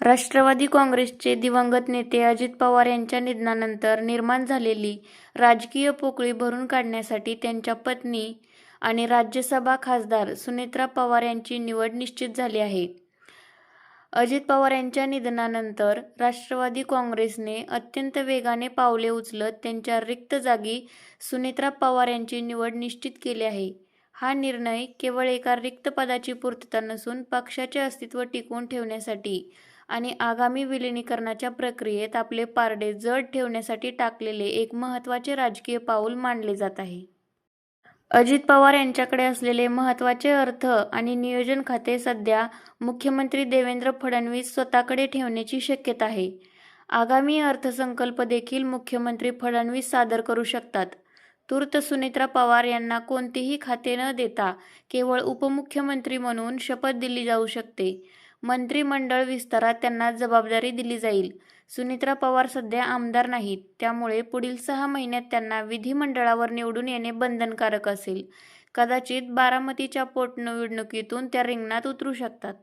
राष्ट्रवादी काँग्रेसचे दिवंगत नेते अजित पवार यांच्या निधनानंतर निर्माण झालेली राजकीय पोकळी भरून काढण्यासाठी त्यांच्या पत्नी आणि राज्यसभा खासदार सुनेत्रा पवार यांची निवड निश्चित झाली आहे. अजित पवार यांच्या निधनानंतर राष्ट्रवादी काँग्रेसने अत्यंत वेगाने पावले उचलत त्यांच्या रिक्त जागी सुनेत्रा पवार यांची निवड निश्चित केली आहे. हा निर्णय केवळ एका रिक्त पदाची पूर्तता नसून पक्षाचे अस्तित्व टिकवून ठेवण्यासाठी आणि आगामी विलिनीकरणाच्या प्रक्रियेत आपले पारडे जड ठेवण्यासाठी टाकलेले एक महत्त्वाचे राजकीय पाऊल मानले जात आहे. अजित पवार यांच्याकडे असलेले महत्त्वाचे अर्थ आणि नियोजन खाते सध्या मुख्यमंत्री देवेंद्र फडणवीस स्वतःकडे ठेवण्याची शक्यता आहे. आगामी अर्थसंकल्प देखील मुख्यमंत्री फडणवीस सादर करू शकतात. तूर्त सुनेत्रा पवार यांना कोणतीही खाते न देता केवळ उपमुख्यमंत्री म्हणून शपथ दिली जाऊ शकते. मंत्रिमंडळ विस्तारात त्यांना जबाबदारी दिली जाईल. सुनेत्रा पवार सध्या आमदार नाहीत, त्यामुळे पुढील 6 महिन्यात त्यांना विधिमंडळावर निवडून येणे बंधनकारक असेल. कदाचित बारामतीच्या पोटनिवडणुकीतून त्या रिंगणात उतरू शकतात.